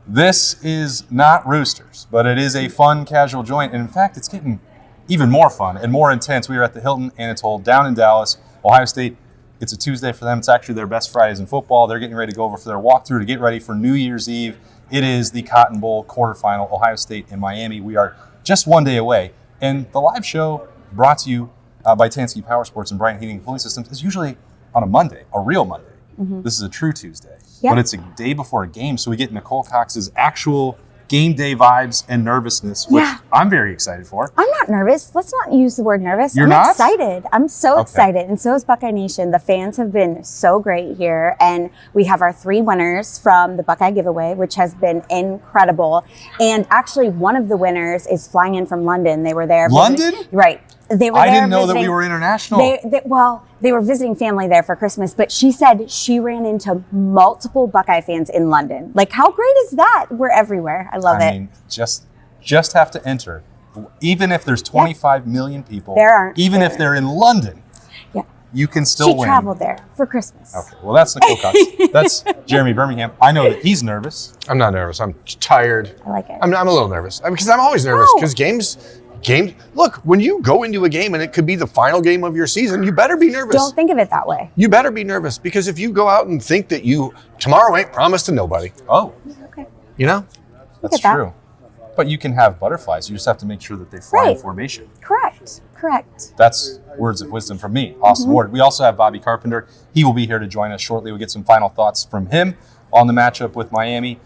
This is not Roosters, but it is a fun, casual joint. And in fact, it's getting even more fun and more intense. We are at the Hilton Anatole down in Dallas, Ohio State. It's a Tuesday for them. It's actually their best Fridays in football. They're getting ready to go over for their walkthrough to get ready for New Year's Eve. It is the Cotton Bowl quarterfinal, Ohio State and Miami. We are just one day away. And the live show brought to you by Tansky Power Sports and Bryant Heating and Cooling Systems is usually on a Monday, a real Monday. Mm-hmm. This is a true Tuesday. Yep. But it's a day before a game, so we get Nicole Cox's actual game day vibes and nervousness, which I'm very excited for. I'm not nervous. Let's not use the word nervous. You're I'm not? excited. I'm so excited. And so is Buckeye Nation. The fans have been so great here. And we have our 3 winners from the Buckeye giveaway, which has been incredible. And actually, one of the winners is flying in from London. They were there. London? Right. They were I didn't know that we were international. They were visiting family there for Christmas, but she said she ran into multiple Buckeye fans in London. Like, how great is that? We're everywhere. I love it. I mean, just have to enter. Even if there's 25 million people, even if they're in London, you can still win. She traveled there for Christmas. Okay, well, that's Nicole Cox. That's Jeremy Birmingham. I know that he's nervous. I'm not nervous. I'm tired. I like it. I'm a little nervous because I'm always nervous because games. Look, when you go into a game and it could be the final game of your season, you better be nervous. Don't think of it that way. You better be nervous because if you go out and think that tomorrow ain't promised to nobody. Oh. Okay. You know? That's true. But you can have butterflies. You just have to make sure that they fly in formation. Correct. That's words of wisdom from me, Austin Ward. We also have Bobby Carpenter. He will be here to join us shortly. We'll get some final thoughts from him on the matchup with Miami.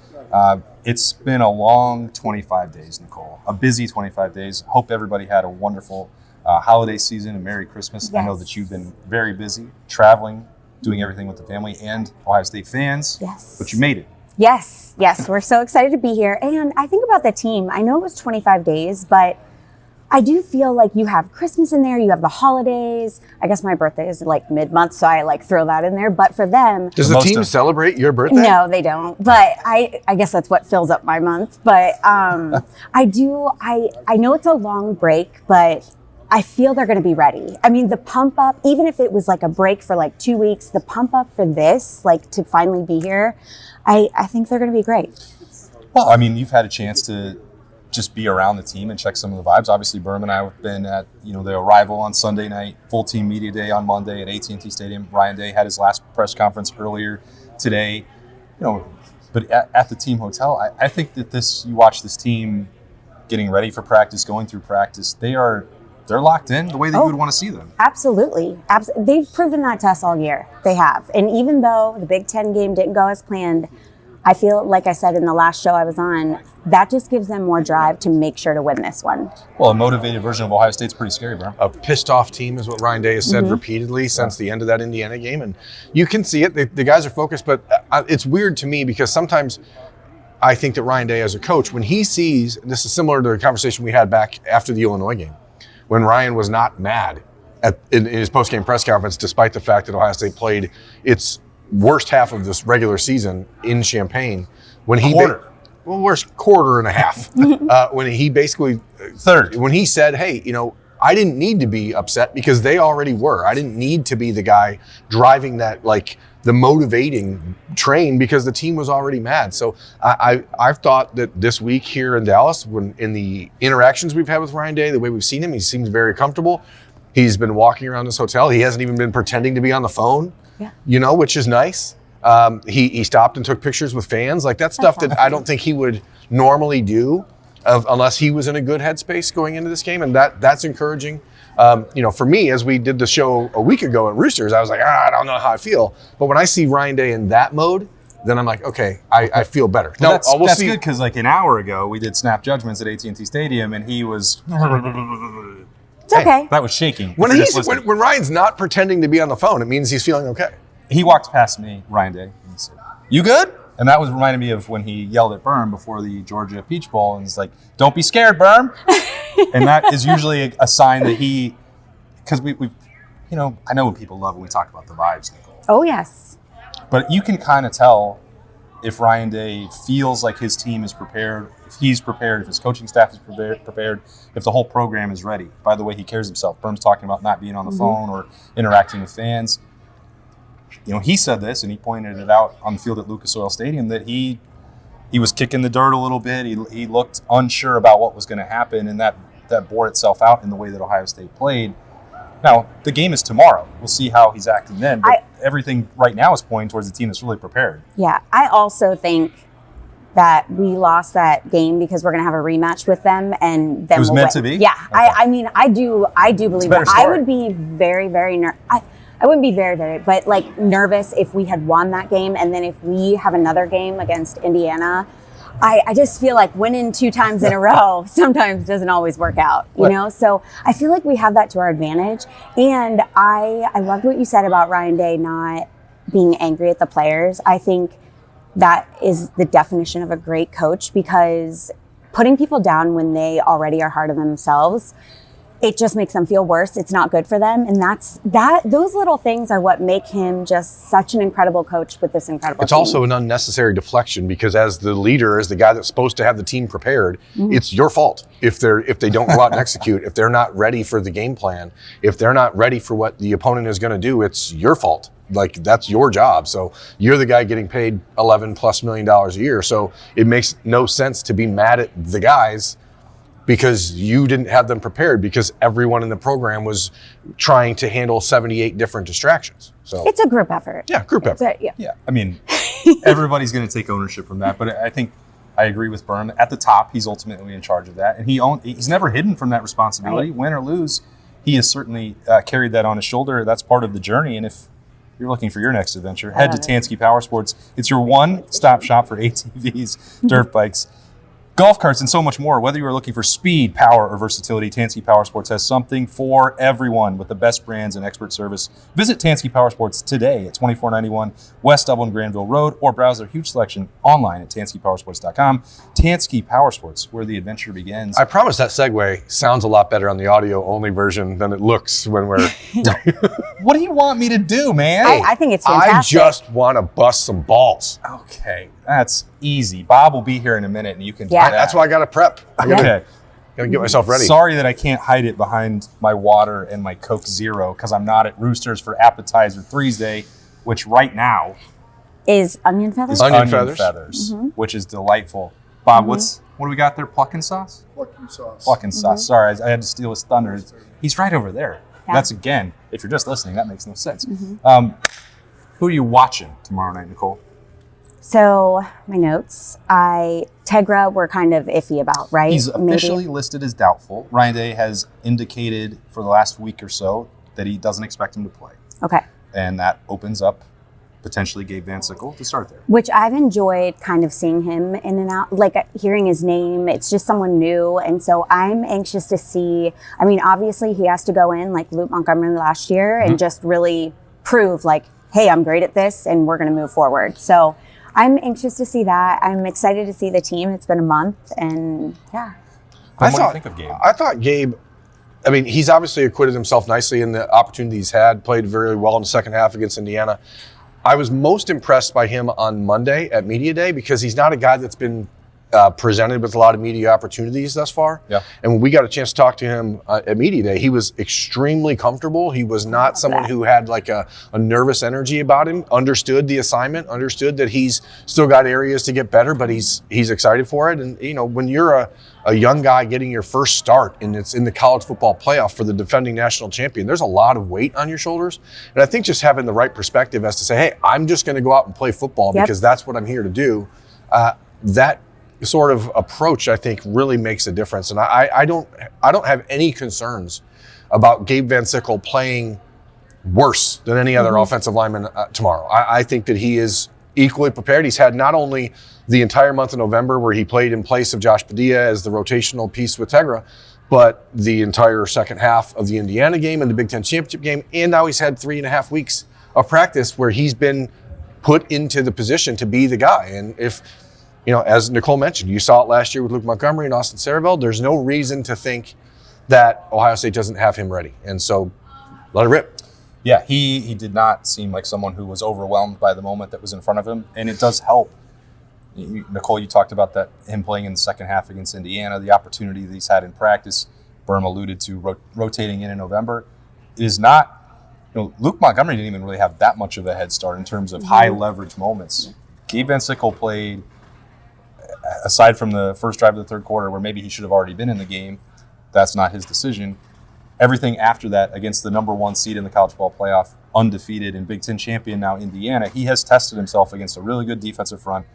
It's been a long 25 days, Nicole. A busy 25 days. Hope everybody had a wonderful holiday season and Merry Christmas. Yes. I know that you've been very busy traveling, doing everything with the family and Ohio State fans. Yes. But you made it. Yes. We're so excited to be here. And I think about the team. I know it was 25 days, but I do feel like you have Christmas in there, you have the holidays. I guess my birthday is like mid-month, so I throw that in there. But for them... Does the team celebrate your birthday? No, they don't. But I guess that's what fills up my month. But I know it's a long break, but I feel they're going to be ready. I mean, the pump up, even if it was like a break for like 2 weeks, the pump up for this, like to finally be here, I think they're going to be great. Well, I mean, you've had a chance to just be around the team and check some of the vibes. Obviously, Birm and I have been at the arrival on Sunday night, full team media day on Monday at AT&T Stadium. Ryan Day had his last press conference earlier today. But at the team hotel, I think that you watch this team getting ready for practice, going through practice. They're locked in the way that you would want to see them. Absolutely. They've proven that to us all year. They have. And even though the Big Ten game didn't go as planned, I feel, like I said in the last show I was on, that just gives them more drive to make sure to win this one. Well, a motivated version of Ohio State's pretty scary, bro. A pissed-off team is what Ryan Day has said repeatedly since the end of that Indiana game. And you can see it. The guys are focused, but it's weird to me because sometimes I think that Ryan Day as a coach, when he sees, and this is similar to the conversation we had back after the Illinois game, when Ryan was not mad in his post-game press conference, despite the fact that Ohio State played its worst half of this regular season in Champaign, when he worst quarter and a half, when he basically third, when he said, "Hey, I didn't need to be upset because they already were. I didn't need to be the guy driving that the motivating train because the team was already mad." So I've thought that this week here in Dallas, when in the interactions we've had with Ryan Day, the way we've seen him, he seems very comfortable. He's been walking around this hotel. He hasn't even been pretending to be on the phone. Which is nice. He stopped and took pictures with fans. That's stuff that I don't think he would normally do unless he was in a good headspace going into this game. And that's encouraging. For me, as we did the show a week ago at Roosters, I was like, I don't know how I feel. But when I see Ryan Day in that mode, then I'm like, okay, I feel better. Well, that's good because an hour ago we did Snap Judgments at AT&T Stadium and he was... It's okay. That was shaking. When Ryan's not pretending to be on the phone, it means he's feeling okay. He walked past me, Ryan Day, and he said, "You good?" And that was reminding me of when he yelled at Birm before the Georgia Peach Bowl, and he's like, "Don't be scared, Birm." And that is usually a sign that because we I know what people love when we talk about the vibes, Nicole. Oh yes. But you can kind of tell if Ryan Day feels like his team is prepared, if he's prepared, if his coaching staff is prepared, if the whole program is ready. By the way, he carries himself. Birm's talking about not being on the phone or interacting with fans. He said this, and he pointed it out on the field at Lucas Oil Stadium, that he he was kicking the dirt a little bit. He looked unsure about what was going to happen, and that bore itself out in the way that Ohio State played. Now, the game is tomorrow. We'll see how he's acting then, but everything right now is pointing towards a team that's really prepared. Yeah, I also think that we lost that game because we're going to have a rematch with them, and then it was meant to be? Yeah, Okay. I mean, I do believe that. I would be very, very I wouldn't be very, very, but like nervous if we had won that game, and then if we have another game against Indiana. I just feel like winning 2 times in a row sometimes doesn't always work out, you know? So I feel like we have that to our advantage. And I loved what you said about Ryan Day not being angry at the players. I think that is the definition of a great coach, because putting people down when they already are hard on themselves, it just makes them feel worse. It's not good for them. And those little things are what make him just such an incredible coach with this incredible It's team. also an unnecessary deflection, because as the leader, as the guy that's supposed to have the team prepared, it's your fault if they don't go out and execute, if they're not ready for the game plan, if they're not ready for what the opponent is going to do, it's your fault. Like, that's your job. So you're the guy getting paid $11+ million a year. So it makes no sense to be mad at the guys because you didn't have them prepared, because everyone in the program was trying to handle 78 different distractions. So it's a group effort. Yeah, group effort. Yeah, I mean, everybody's going to take ownership from that, but I think I agree with Birm. At the top, he's ultimately in charge of that, and he's never hidden from that responsibility. Right. Win or lose, he has certainly carried that on his shoulder. That's part of the journey, and if you're looking for your next adventure, head to Tansky Power Sports. It's your one-stop shop for ATVs, dirt bikes, golf carts, and so much more. Whether you are looking for speed, power, or versatility, Tansky Power Sports has something for everyone with the best brands and expert service. Visit Tansky Power Sports today at 2491 West Dublin Granville Road, or browse their huge selection online at TanskyPowersports.com. Tansky Power Sports, where the adventure begins. I promise that segue sounds a lot better on the audio-only version than it looks when we're... What do you want me to do, man? I think it's fantastic. I just want to bust some balls. Okay, that's easy. Bob will be here in a minute, and you can do that. That's why I got to prep. I got to get myself ready. Sorry that I can't hide it behind my water and my Coke Zero, because I'm not at Roosters for Appetizer Thursday, which right now is onion feathers. Onion feathers. Which is delightful. Bob, what do we got there? Plucking sauce? Plucking sauce. Plucking sauce. Sorry, I had to steal his thunder. He's right over there. Yeah. That's, again, if you're just listening, that makes no sense. Who are you watching tomorrow night, Nicole? So, my notes. Tegra we're kind of iffy about, right? He's officially listed as doubtful. Ryan Day has indicated for the last week or so that he doesn't expect him to play. Okay. And that opens up potentially Gabe Van Sickle to start there. Which I've enjoyed kind of seeing him in and out, like hearing his name. It's just someone new. And so I'm anxious to see, I mean, obviously he has to go in like Luke Montgomery last year and just really prove like, hey, I'm great at this and we're going to move forward. So I'm anxious to see that. I'm excited to see the team. It's been a month and yeah. What do you think of Gabe? I thought Gabe, I mean, he's obviously acquitted himself nicely in the opportunity he's had, played very well in the second half against Indiana. I was most impressed by him on Monday at Media Day because he's not a guy that's been presented with a lot of media opportunities thus far. Yeah. And when we got a chance to talk to him at Media Day, he was extremely comfortable. He was not someone who had like a nervous energy about him, understood the assignment, understood that he's still got areas to get better, but he's excited for it. And, you know, when you're a young guy getting your first start and it's in the college football playoff for the defending national champion, there's a lot of weight on your shoulders. And I think just having the right perspective as to say, hey, I'm just going to go out and play football because that's what I'm here to do. That sort of approach, I think, really makes a difference. And I don't have any concerns about Gabe Van Sickle playing worse than any other offensive lineman tomorrow. I think that he is equally prepared. He's had not only the entire month of November where he played in place of Josh Padilla as the rotational piece with Tegra, but the entire second half of the Indiana game and the Big Ten championship game. And now he's had 3.5 weeks of practice where he's been put into the position to be the guy. And if, you know, as Nicole mentioned, you saw it last year with Luke Montgomery and Austin Saraveld, there's no reason to think that Ohio State doesn't have him ready. And so let it rip. Yeah, he did not seem like someone who was overwhelmed by the moment that was in front of him, and it does help. Nicole, you talked about that, him playing in the second half against Indiana, the opportunity that he's had in practice. Birm alluded to rotating in November. It is not, you know, Luke Montgomery didn't even really have that much of a head start in terms of high leverage moments. Gabe Van Sickle played aside from the first drive of the third quarter where maybe he should have already been in the game, that's not his decision. Everything after that against the number 1 seed in the college ball playoff, undefeated and Big Ten champion now Indiana, he has tested himself against a really good defensive front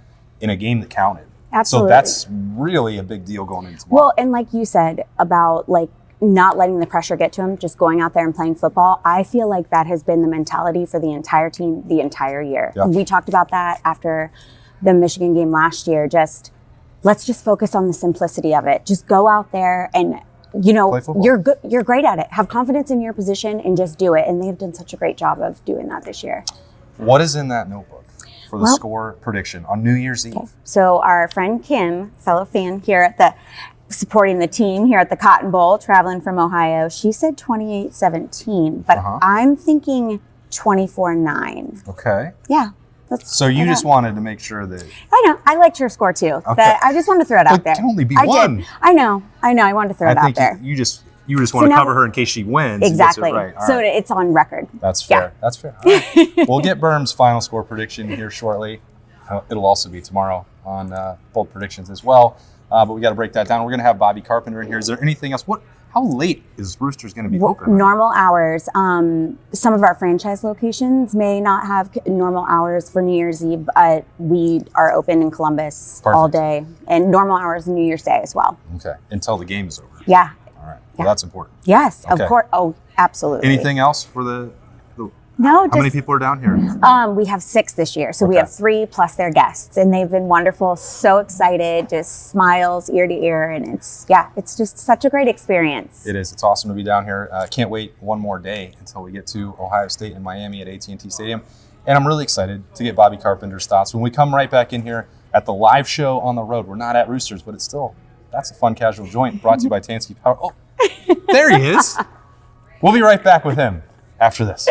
in a game that counted. Absolutely. So that's really a big deal going into tomorrow. Well, and like you said about like not letting the pressure get to him, just going out there and playing football, I feel like that has been the mentality for the entire team the entire year. Yeah. We talked about that after the Michigan game last year. Let's just focus on the simplicity of it. Just go out there and, you know, you're good. You're great at it. Have confidence in your position and just do it. And they've done such a great job of doing that this year. What is in that notebook for the score prediction on New Year's Eve? So our friend Kim, fellow fan here at supporting the team here at the Cotton Bowl, traveling from Ohio, she said 28-17, but I'm thinking 24-9. Okay. Yeah. So you just wanted to make sure that... I know. I liked her score too. Okay. I just wanted to throw it out there. It can only be one. I know. I wanted to throw it out there. You just want to cover her in case she wins. Exactly. And gets it right. So it's on record. That's fair. Yeah. That's fair. All right. We'll get Birm's final score prediction here shortly. It'll also be tomorrow on bold predictions as well. But we got to break that down. We're going to have Bobby Carpenter in here. Is there anything else? How late is Roosters going to be open? Normal hours. Some of our franchise locations may not have normal hours for New Year's Eve, but we are open in Columbus all day, and normal hours New Year's Day as well. Okay, until the game is over. Yeah. All right. Well, that's important. Yes, of course. Oh, absolutely. Anything else for the No. How many people are down here? We have 6 this year. So we have 3 plus their guests, and they've been wonderful. So excited, just smiles ear to ear. And it's just such a great experience. It is. It's awesome to be down here. Can't wait one more day until we get to Ohio State and Miami at AT&T Stadium. And I'm really excited to get Bobby Carpenter's thoughts. When we come right back in here at the live show on the road, we're not at Roosters, but that's a fun casual joint brought to you by Tansky Power. Oh, there he is. We'll be right back with him after this.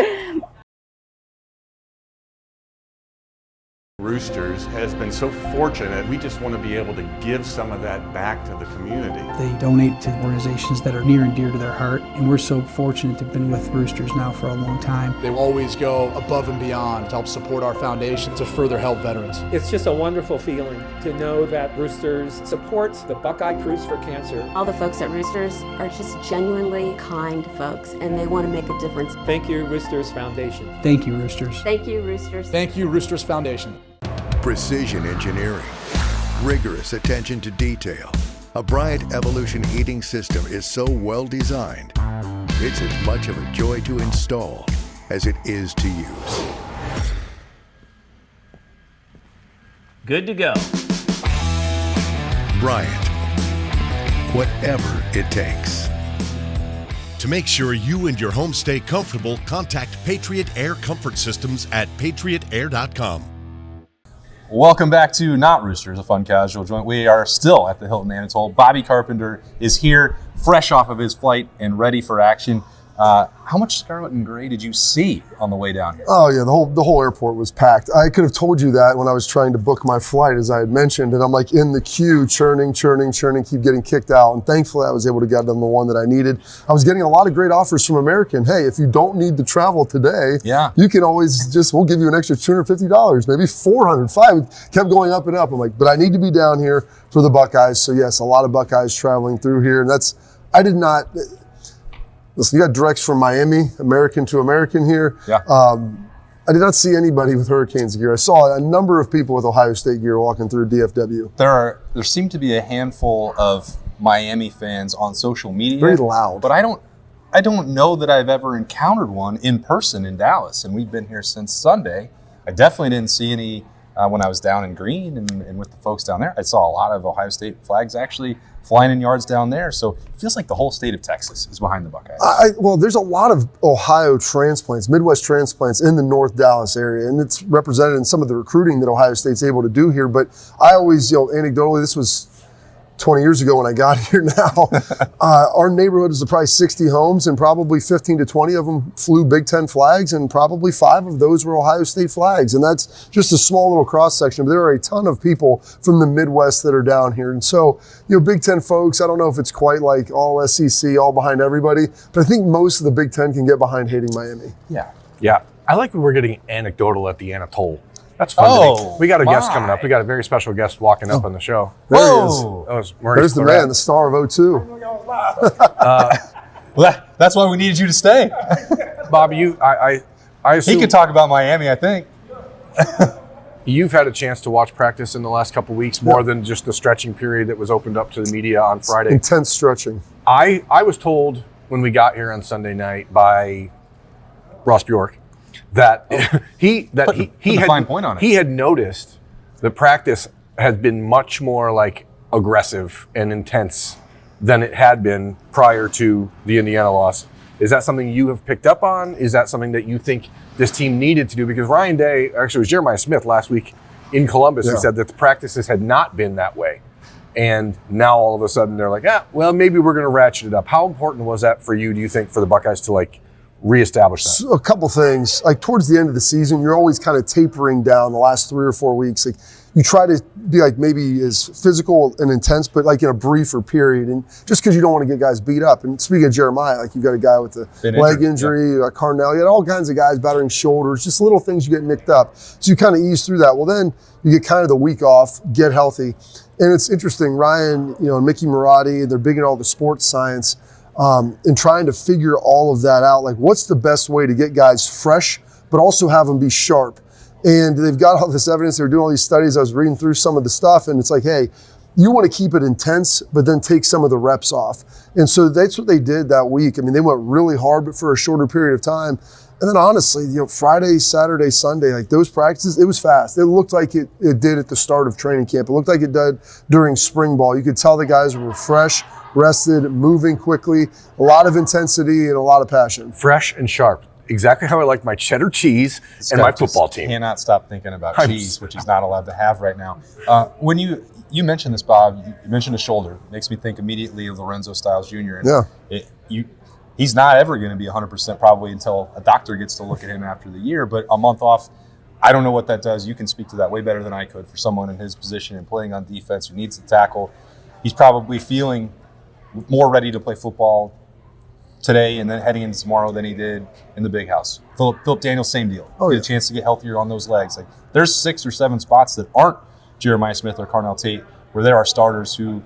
Roosters has been so fortunate. We just want to be able to give some of that back to the community. They donate to organizations that are near and dear to their heart, and we're so fortunate to have been with Roosters now for a long time. They always go above and beyond to help support our foundation to further help veterans. It's just a wonderful feeling to know that Roosters supports the Buckeye Cruise for Cancer. All the folks at Roosters are just genuinely kind folks, and they want to make a difference. Thank you, Roosters Foundation. Thank you, Roosters. Thank you, Roosters. Thank you, Roosters Foundation. Precision engineering, rigorous attention to detail. A Bryant Evolution heating system is so well designed, it's as much of a joy to install as it is to use. Good to go. Bryant, whatever it takes. To make sure you and your home stay comfortable, contact Patriot Air Comfort Systems at patriotair.com. Welcome back to Not Roosters, a fun casual joint. We are still at the Hilton Anatole. Bobby Carpenter is here, fresh off of his flight and ready for action. How much scarlet and gray did you see on the way down here? Oh yeah, the whole airport was packed. I could have told you that when I was trying to book my flight, as I had mentioned, and I'm like in the queue, churning, keep getting kicked out. And thankfully I was able to get them the one that I needed. I was getting a lot of great offers from American. Hey, if you don't need to travel today, you can always we'll give you an extra $250, maybe $400, $500. Kept going up and up. I'm like, but I need to be down here for the Buckeyes. So yes, a lot of Buckeyes traveling through here. And listen, you got directs from Miami, American to American here. Yeah. I did not see anybody with Hurricanes gear. I saw a number of people with Ohio State gear walking through DFW. There seem to be a handful of Miami fans on social media. Very loud. But I don't know that I've ever encountered one in person in Dallas, and we've been here since Sunday. I definitely didn't see any when I was down in Green and with the folks down there. I saw a lot of Ohio State flags actually flying in yards down there. So it feels like the whole state of Texas is behind the Buckeyes. Well, there's a lot of Ohio transplants, Midwest transplants in the North Dallas area, and it's represented in some of the recruiting that Ohio State's able to do here. But I always, anecdotally, this was 20 years ago when I got here now, our neighborhood is probably 60 homes, and probably 15 to 20 of them flew Big Ten flags, and probably 5 of those were Ohio State flags. And that's just a small little cross section, but there are a ton of people from the Midwest that are down here. And so, Big Ten folks, I don't know if it's quite like all SEC, all behind everybody, but I think most of the Big Ten can get behind hating Miami. Yeah. Yeah. I like when we're getting anecdotal at the Anatole. That's fun. Oh, we got a guest coming up. We got a very special guest walking up on the show. There he Whoa. is. That was Maurice There's the Claret. man, the star of 02. Well, that's why we needed you to stay. Bob, I assume He could talk about Miami, I think. you've had a chance to watch practice in the last couple of weeks, more than just the stretching period that was opened up to the media on Friday. Intense stretching. I was told when we got here on Sunday night by Ross Bjork that he had fine point on it. He had noticed the practice has been much more like aggressive and intense than it had been prior to the Indiana loss. Is that something you have picked up on? Is that something that you think this team needed to do? Because Ryan Day, actually it was Jeremiah Smith last week in Columbus, who said that the practices had not been that way. And now all of a sudden they're like, well, maybe we're going to ratchet it up. How important was that for you, do you think, for the Buckeyes to like reestablish that? So a couple things. Like towards the end of the season, you're always kind of tapering down the last 3 or 4 weeks. Like you try to be like maybe as physical and intense, but like in a briefer period. And just because you don't want to get guys beat up. And speaking of Jeremiah, like you've got a guy with a leg injury, Carnell, you had all kinds of guys battering shoulders, just little things you get nicked up. So you kind of ease through that. Well, then you get kind of the week off, get healthy. And it's interesting, Ryan, and Mickey Marotti, they're big in all the sports science, and trying to figure all of that out. Like, what's the best way to get guys fresh, but also have them be sharp? And they've got all this evidence. They're doing all these studies. I was reading through some of the stuff, and it's like, hey, you want to keep it intense, but then take some of the reps off. And so that's what they did that week. I mean, they went really hard, but for a shorter period of time. And then honestly, Friday, Saturday, Sunday, like those practices, it was fast. It looked like it did at the start of training camp. It looked like it did during spring ball. You could tell the guys were fresh, rested, moving quickly, a lot of intensity and a lot of passion. Fresh and sharp. Exactly how I like my cheddar cheese and my football team. Cannot stop thinking about cheese, which he's not allowed to have right now. When you mentioned this, Bob, you mentioned a shoulder. It makes me think immediately of Lorenzo Styles Jr. And he's not ever going to be 100% probably until a doctor gets to look at him after the year. But a month off, I don't know what that does. You can speak to that way better than I could for someone in his position and playing on defense who needs to tackle. He's probably feeling more ready to play football today and then heading into tomorrow than he did in the big house. Philip Daniels, same deal. Get a chance to get healthier on those legs. Like there's 6 or 7 spots that aren't Jeremiah Smith or Carnell Tate where there are starters who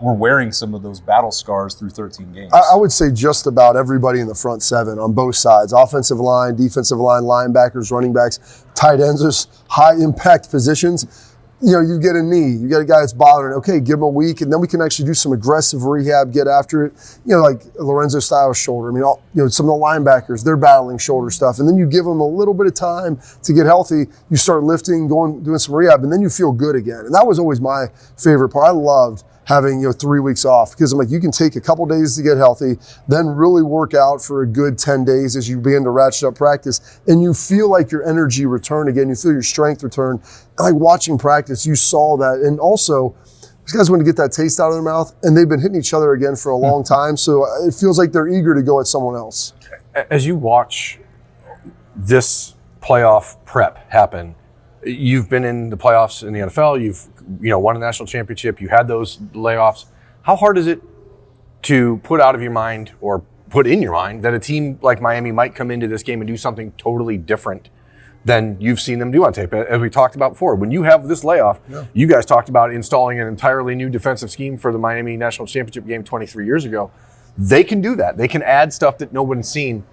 were wearing some of those battle scars through 13 games. I would say just about everybody in the front 7 on both sides, offensive line, defensive line, linebackers, running backs, tight ends, those high impact positions. You get a knee, you get a guy that's bothering, okay, give him a week, and then we can actually do some aggressive rehab, get after it. Like Lorenzo Styles' shoulder. I mean, some of the linebackers, they're battling shoulder stuff, and then you give them a little bit of time to get healthy. You start lifting, doing some rehab, and then you feel good again. And that was always my favorite part. I loved having 3 weeks off because I'm like, you can take a couple days to get healthy, then really work out for a good 10 days as you begin to ratchet up practice, and you feel like your energy return again, you feel your strength return. Like watching practice, you saw that. And also, these guys want to get that taste out of their mouth, and they've been hitting each other again for a long time, so it feels like they're eager to go at someone else. As you watch this playoff prep happen, you've been in the playoffs in the NFL, you've won a national championship, you had those layoffs. How hard is it to put out of your mind or put in your mind that a team like Miami might come into this game and do something totally different than you've seen them do on tape? As we talked about before, when you have this layoff, you guys talked about installing an entirely new defensive scheme for the Miami National Championship game 23 years ago. They can do that. They can add stuff that no one's seen.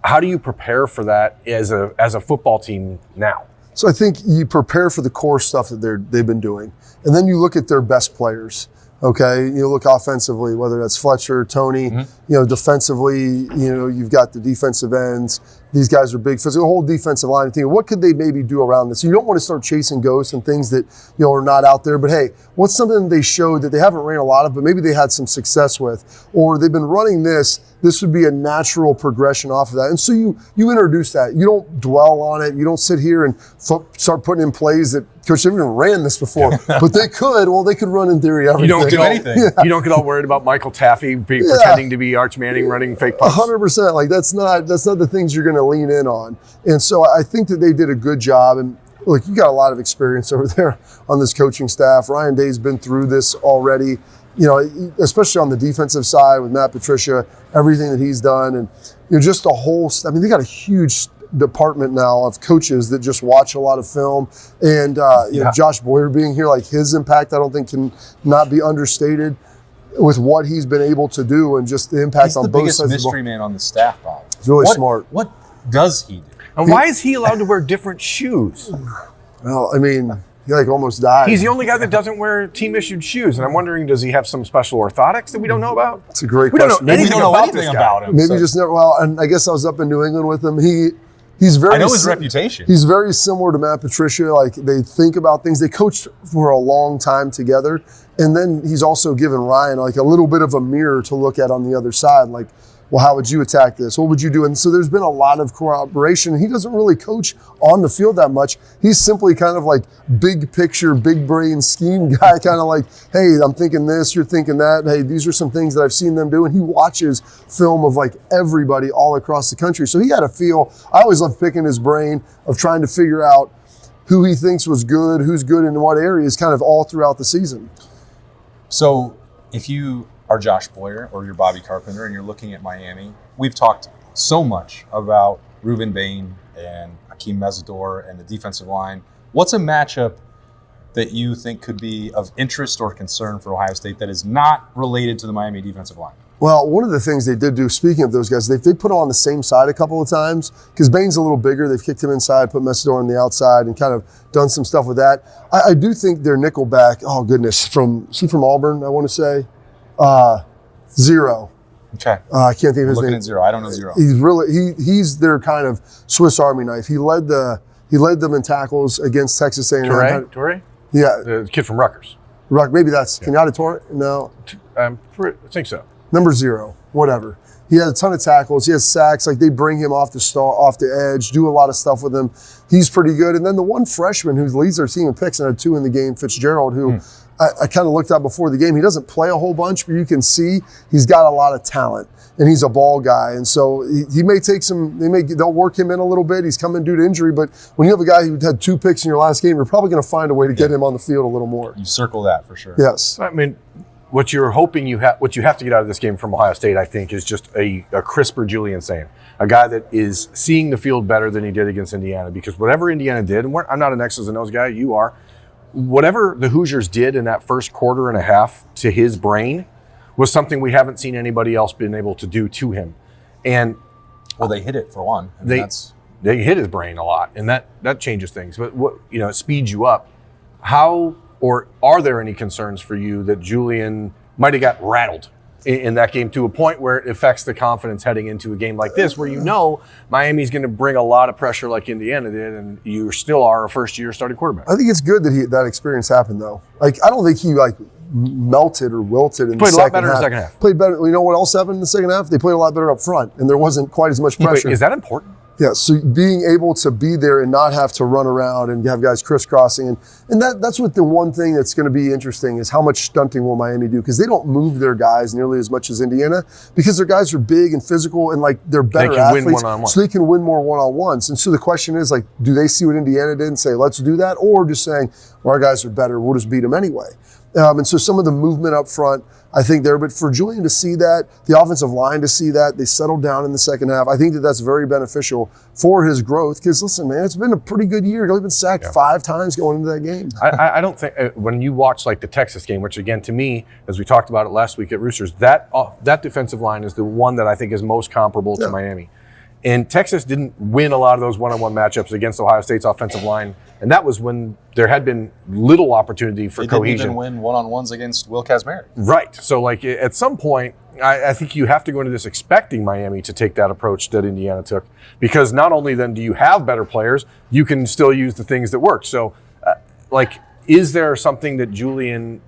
How do you prepare for that as a football team now? So I think you prepare for the core stuff that they've been doing, and then you look at their best players. Okay, you look offensively, whether that's Fletcher, Tony. Defensively, you've got the defensive ends. These guys are big physical. The whole defensive line. Thinking, what could they maybe do around this? You don't want to start chasing ghosts and things that are not out there. But hey, what's something they showed that they haven't ran a lot of, but maybe they had some success with, or they've been running this. This would be a natural progression off of that. And so you introduce that. You don't dwell on it. You don't sit here and start putting in plays that, Coach, they've even ran this before. But they could. Well, they could run in theory everything. You don't do anything. You don't get all worried about Michael Taffy pretending to be Arch Manning running fake punts. 100%. Like that's not the things you're going to lean in on. And so I think that they did a good job. And look, you got a lot of experience over there on this coaching staff. Ryan Day's been through this already. Especially on the defensive side with Matt Patricia, everything that he's done, and just the whole. I mean, they got a huge department now of coaches that just watch a lot of film, and you know, Josh Boyer being here, like his impact, I don't think can not be understated with what he's been able to do and just the impact on both sides. He's the biggest mystery man on the staff, Bob. He's really smart. What does he do? And why is he allowed to wear different shoes? Well, I mean, he like almost died. He's the only guy that doesn't wear team-issued shoes, and I'm wondering, does he have some special orthotics that we don't know about? It's a great question. We don't know anything about him. Maybe just never. Well, and I guess I was up in New England with him. He's very. I know his reputation. He's very similar to Matt Patricia. Like they think about things. They coached for a long time together, and then he's also given Ryan like a little bit of a mirror to look at on the other side. Like, well, how would you attack this? What would you do? And so there's been a lot of cooperation. He doesn't really coach on the field that much. He's simply kind of like big picture, big brain scheme guy, kind of like, hey, I'm thinking this, you're thinking that. Hey, these are some things that I've seen them do. And he watches film of like everybody all across the country. So he had a feel. I always love picking his brain of trying to figure out who he thinks was good, who's good in what areas, kind of all throughout the season. So if you are Josh Boyer or you're Bobby Carpenter and you're looking at Miami, we've talked so much about Ruben Bain and Hakeem Mesidor and the defensive line. What's a matchup that you think could be of interest or concern for Ohio State that is not related to the Miami defensive line? Well, one of the things they did do, speaking of those guys, they put them on the same side a couple of times because Bain's a little bigger. They've kicked him inside, put Mesidor on the outside, and kind of done some stuff with that. I do think their nickel back, oh goodness, is he from Auburn, I want to say? Zero. Okay. I can't think of his looking name. At Zero. I don't know Zero. He's their kind of Swiss Army knife. He led them in tackles against Texas A&M. Torrey? Yeah. The kid from Rutgers. Maybe that's Kenyatta Torrey? No. I think so. Number 0, whatever. He had a ton of tackles. He has sacks. Like they bring him off the edge, do a lot of stuff with him. He's pretty good. And then the one freshman who leads their team in picks and had 2 in the game, Fitzgerald, who I kind of looked at before the game. He doesn't play a whole bunch, but you can see he's got a lot of talent, and he's a ball guy. And so he may take they'll work him in a little bit. He's coming due to injury, but when you have a guy who had 2 picks in your last game, you're probably going to find a way to get him on the field a little more. You circle that for sure. Yes. I mean, what you're hoping what you have to get out of this game from Ohio State, I think, is just a crisper Julian Sain, a guy that is seeing the field better than he did against Indiana. Because whatever Indiana did, and I'm not an X's and O's guy, you are. Whatever the Hoosiers did in that first quarter and a half to his brain was something we haven't seen anybody else been able to do to him. And well, they hit it for one. They hit his brain a lot, and that changes things. But it speeds you up. How or are there any concerns for you that Julian might have got rattled in that game to a point where it affects the confidence heading into a game like this, where Miami's going to bring a lot of pressure like Indiana did, and you still are a first-year starting quarterback? I think it's good that experience happened, though. Like, I don't think he melted or wilted in the second half. Played a lot better in the second half. Played better. You know what else happened in the second half? They played a lot better up front, and there wasn't quite as much pressure. Wait, is that important? Yeah, so being able to be there and not have to run around and have guys crisscrossing. And that's what the one thing that's going to be interesting is how much stunting will Miami do? Because they don't move their guys nearly as much as Indiana because their guys are big and physical and they're better athletes. Win one-on-one. So they can win more one-on-ones. And so the question is do they see what Indiana did and say, let's do that? Or just saying, well, our guys are better, we'll just beat them anyway. And so some of the movement up front, I think there. But for Julian to see that, the offensive line to see that, they settled down in the second half. I think that's very beneficial for his growth. Because listen, man, it's been a pretty good year. He's been sacked 5 times going into that game. I don't think when you watch the Texas game, which again to me, as we talked about it last week at Roosters, that defensive line is the one that I think is most comparable to Miami. And Texas didn't win a lot of those one-on-one matchups against Ohio State's offensive line. And that was when there had been little opportunity for cohesion. They didn't even win one-on-ones against Will Kazmaier. Right. So, at some point, I think you have to go into this expecting Miami to take that approach that Indiana took. Because not only then do you have better players, you can still use the things that work. So, is there something that Julian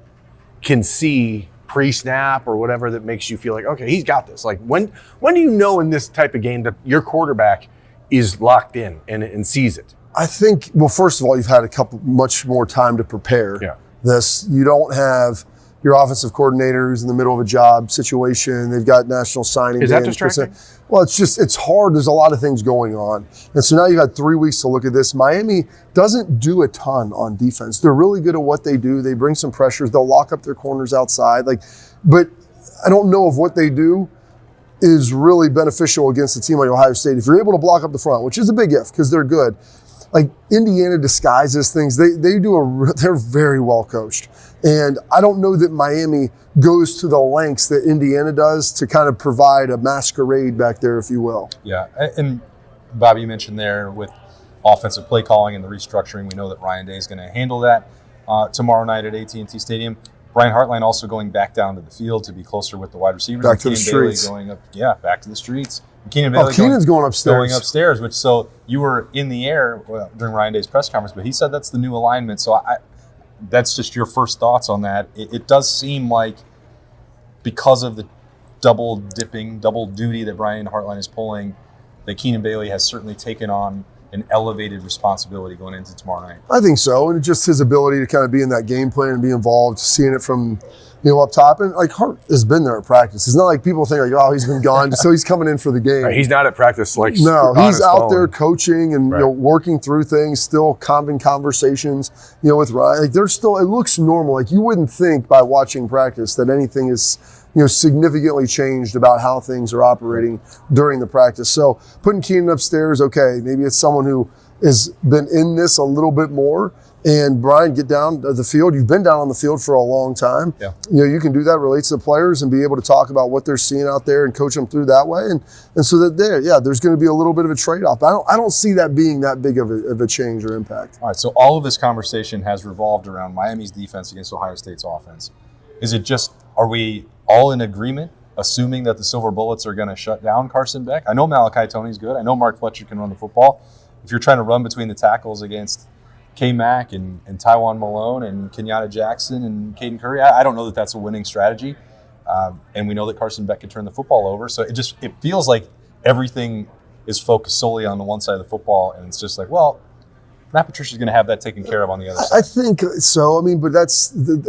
can see pre-snap or whatever that makes you feel like, okay, he's got this? When do you know in this type of game that your quarterback is locked in and sees it? I think, well, first of all, you've had much more time to prepare this. You don't have your offensive coordinator who's in the middle of a job situation. They've got national signing. Is that distracting? Well, it's hard. There's a lot of things going on. And so now you've had 3 weeks to look at this. Miami doesn't do a ton on defense. They're really good at what they do. They bring some pressures. They'll lock up their corners outside. But I don't know of what they do is really beneficial against a team like Ohio State. If you're able to block up the front, which is a big if because they're good, like Indiana disguises things. They're very well coached. And I don't know that Miami goes to the lengths that Indiana does to kind of provide a masquerade back there, if you will. Yeah, and Bobby, you mentioned there with offensive play calling and the restructuring, we know that Ryan Day is going to handle that tomorrow night at AT&T Stadium. Brian Hartline also going back down to the field to be closer with the wide receivers. Back to the streets. Going up, back to the streets. Keenan Bailey Keenan's going upstairs. Going upstairs, which so you were in the air during Ryan Day's press conference, but he said that's the new alignment. So that's just your first thoughts on that. It does seem like because of the double duty that Brian Hartline is pulling, that Keenan Bailey has certainly taken on an elevated responsibility going into tomorrow night. I think so, and just his ability to kind of be in that game plan and be involved, seeing it from up top, and like Hart has been there at practice. It's not like people think like, oh, he's been gone, so he's coming in for the game. Right, he's not at practice no, he's out there coaching and working through things, still having conversations, with Ryan. Like there's still, it looks normal. Like you wouldn't think by watching practice that anything is significantly changed about how things are operating during the practice. So putting Keenan upstairs, okay, maybe it's someone who has been in this a little bit more. And Brian, get down to the field. You've been down on the field for a long time. Yeah. You can do that, relate to the players, and be able to talk about what they're seeing out there and coach them through that way. And so that there's going to be a little bit of a trade-off. I don't see that being that big of a change or impact. All right, so all of this conversation has revolved around Miami's defense against Ohio State's offense. Is it just, are we all in agreement, assuming that the Silver Bullets are going to shut down Carson Beck? I know Malachi Tony's good. I know Mark Fletcher can run the football. If you're trying to run between the tackles against K-Mac and Tywan Malone and Kenyatta Jackson and Caden Curry, I don't know that that's a winning strategy. And we know that Carson Beck can turn the football over. So it feels like everything is focused solely on the one side of the football. And it's just like, well, Matt Patricia's going to have that taken care of on the other side. I think so. I mean, but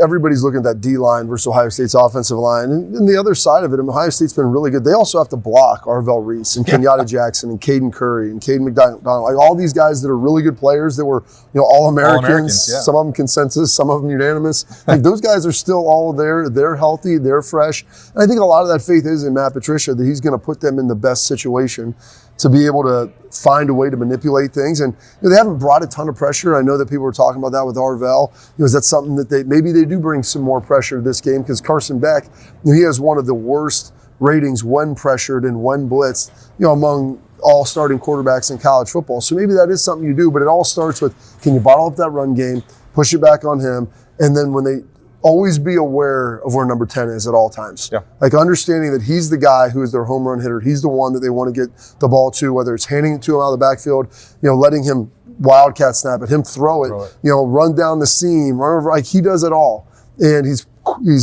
everybody's looking at that D-line versus Ohio State's offensive line. And the other side of it, Ohio State's been really good. They also have to block Arvell Reese and Kenyatta Jackson and Caden Curry and Caden McDonald. Like all these guys that are really good players that were, All-Americans. Yeah. Some of them consensus, some of them unanimous. Like those guys are still all there. They're healthy. They're fresh. And I think a lot of that faith is in Matt Patricia that he's going to put them in the best situation to be able to find a way to manipulate things. And they haven't brought a ton of pressure. I know that people were talking about that with Arvell. Is that something that they do bring some more pressure this game? Because Carson Beck, he has one of the worst ratings when pressured and when blitzed, among all starting quarterbacks in college football. So maybe that is something you do, but it all starts with, can you bottle up that run game, push it back on him, and then when they always be aware of where number 10 is at all times. Yeah. Like understanding that he's the guy who is their home run hitter. He's the one that they want to get the ball to, whether it's handing it to him out of the backfield, letting him wildcat snap it, him throw it, run down the seam, run over, like he does it all. And he's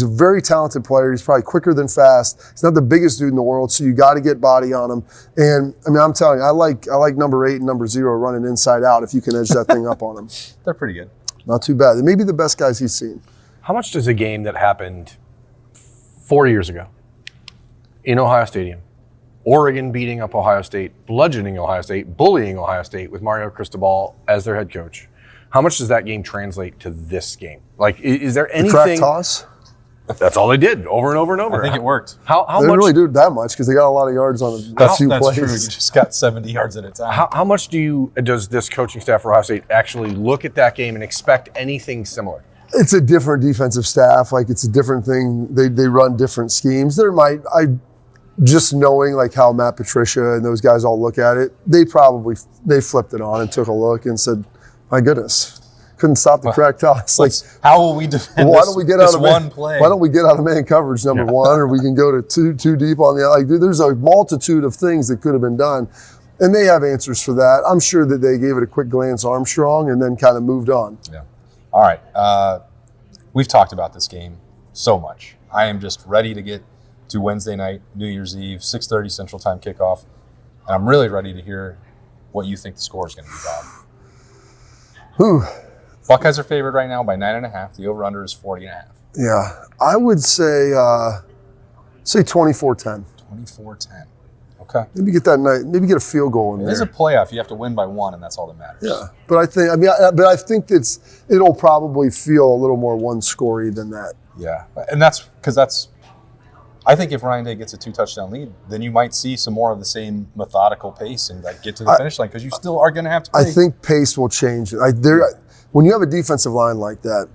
a very talented player. He's probably quicker than fast. He's not the biggest dude in the world, so you got to get body on him. And I mean, I'm telling you, I like number 8 and number 0 running inside out if you can edge that thing up on him. They're pretty good. Not too bad. They may be the best guys he's seen. How much does a game that happened 4 years ago in Ohio Stadium, Oregon beating up Ohio State, bludgeoning Ohio State, bullying Ohio State with Mario Cristobal as their head coach, how much does that game translate to this game? Like, is there anything? The crack toss? That's all they did over and over and over. I think it worked. How they much? didn't really do that much because they got a lot of yards on a few that's plays. True. You just got 70 yards at a time. How much does this coaching staff for Ohio State actually look at that game and expect anything similar? It's a different defensive staff. Like it's a different thing. They run different schemes. Just knowing like how Matt Patricia and those guys all look at it, they flipped it on and took a look and said, "My goodness, couldn't stop the crack toss." Like, how will we defend why don't we get out of one play? Why don't we get out of man coverage number one, or we can go to too deep on the like? There's a multitude of things that could have been done, and they have answers for that. I'm sure that they gave it a quick glance, Armstrong, and then kind of moved on. Yeah. All right. We've talked about this game so much. I am just ready to get to Wednesday night, New Year's Eve, 6:30 Central Time kickoff. And I'm really ready to hear what you think the score is going to be, Bob. Whew. Buckeyes are favored right now by 9.5. The over-under is 40.5. Yeah. I would say 24-10. 24-10. Okay. Maybe get that night. Maybe get a field goal in there. It is a playoff. You have to win by 1, and that's all that matters. Yeah, but I think it'll probably feel a little more one-scorey than that. Yeah, and that's because I think if Ryan Day gets a 2-touchdown lead, then you might see some more of the same methodical pace and like get to the finish line because you still are going to have to play. I think pace will change. When you have a defensive line like that,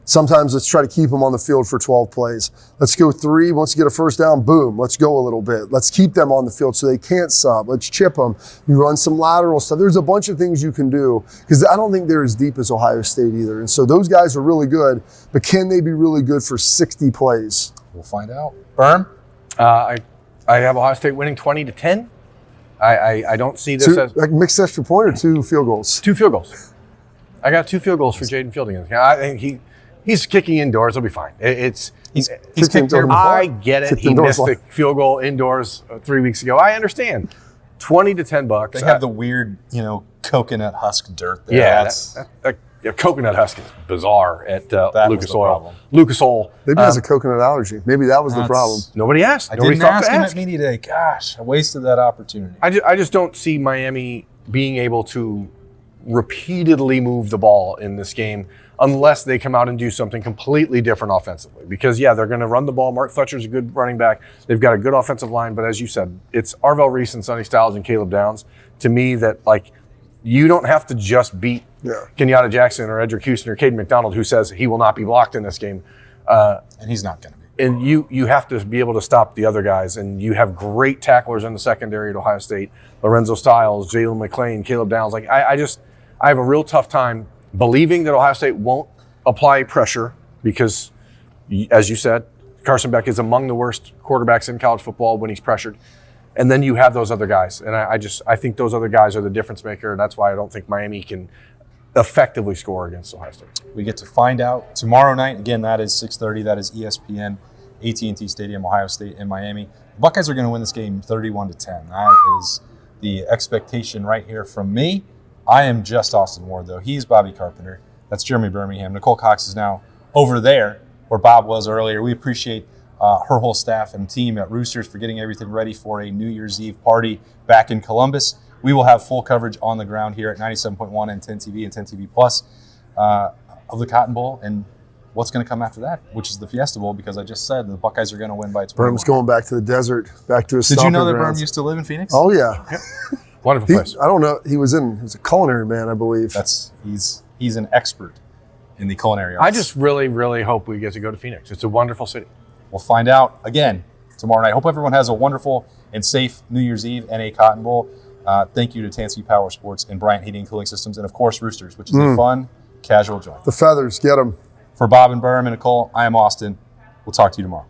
sometimes let's try to keep them on the field for 12 plays. Let's go 3. Once you get a first down, boom, let's go a little bit. Let's keep them on the field so they can't sub. Let's chip them. You run some lateral stuff. There's a bunch of things you can do because I don't think they're as deep as Ohio State either. And so those guys are really good, but can they be really good for 60 plays? We'll find out. Berm? I have Ohio State winning 20-10. I don't see this as like mixed extra point or 2 field goals. 2 field goals. I got 2 field goals for Jaden Fielding. I think he's kicking indoors. He'll be fine. He's kicked I get it. Kicked He indoors. missed the field goal indoors 3 weeks ago. I understand. $20-10. They have the weird, coconut husk dirt there. Yeah, that coconut husk is bizarre at Lucas Oil. Lucas Oil. Maybe he has a coconut allergy. Maybe that was the problem. Nobody asked. I Nobody didn't ask thought him to ask. at media day. Gosh, I wasted that opportunity. I just don't see Miami being able to repeatedly move the ball in this game unless they come out and do something completely different offensively. Because, they're going to run the ball. Mark Fletcher's a good running back. They've got a good offensive line. But as you said, it's Arvell Reese and Sonny Styles and Caleb Downs. To me, that, you don't have to just beat Kenyatta Jackson or Edric Houston or Caden McDonald, who says he will not be blocked in this game. And he's not going to be. And you have to be able to stop the other guys. And you have great tacklers in the secondary at Ohio State. Lorenzo Styles, Jalen McClain, Caleb Downs. I have a real tough time believing that Ohio State won't apply pressure because, as you said, Carson Beck is among the worst quarterbacks in college football when he's pressured. And then you have those other guys. And I think those other guys are the difference maker. And that's why I don't think Miami can effectively score against Ohio State. We get to find out tomorrow night. Again, that is 6:30. That is ESPN, AT&T Stadium, Ohio State and Miami. The Buckeyes are going to win this game 31-10. That is the expectation right here from me. I am just Austin Ward, though. He's Bobby Carpenter. That's Jeremy Birmingham. Nicole Cox is now over there where Bob was earlier. We appreciate her whole staff and team at Roosters for getting everything ready for a New Year's Eve party back in Columbus. We will have full coverage on the ground here at 97.1 and 10 TV and 10 TV Plus of the Cotton Bowl and what's going to come after that, which is the Fiesta Bowl, because I just said the Buckeyes are going to win by 21. Berm's going back to the desert, back to his Did you know that grounds. Berm used to live in Phoenix? Oh, yeah. Wonderful place. I don't know. He was a culinary man, I believe. He's an expert in the culinary arts. I just really, really hope we get to go to Phoenix. It's a wonderful city. We'll find out again tomorrow night. Hope everyone has a wonderful and safe New Year's Eve and a Cotton Bowl. Thank you to Tansky Power Sports and Bryant Heating and Cooling Systems, and of course Roosters, which is a fun, casual joint. The feathers, get them. For Bob and Berm and Nicole, I am Austin. We'll talk to you tomorrow.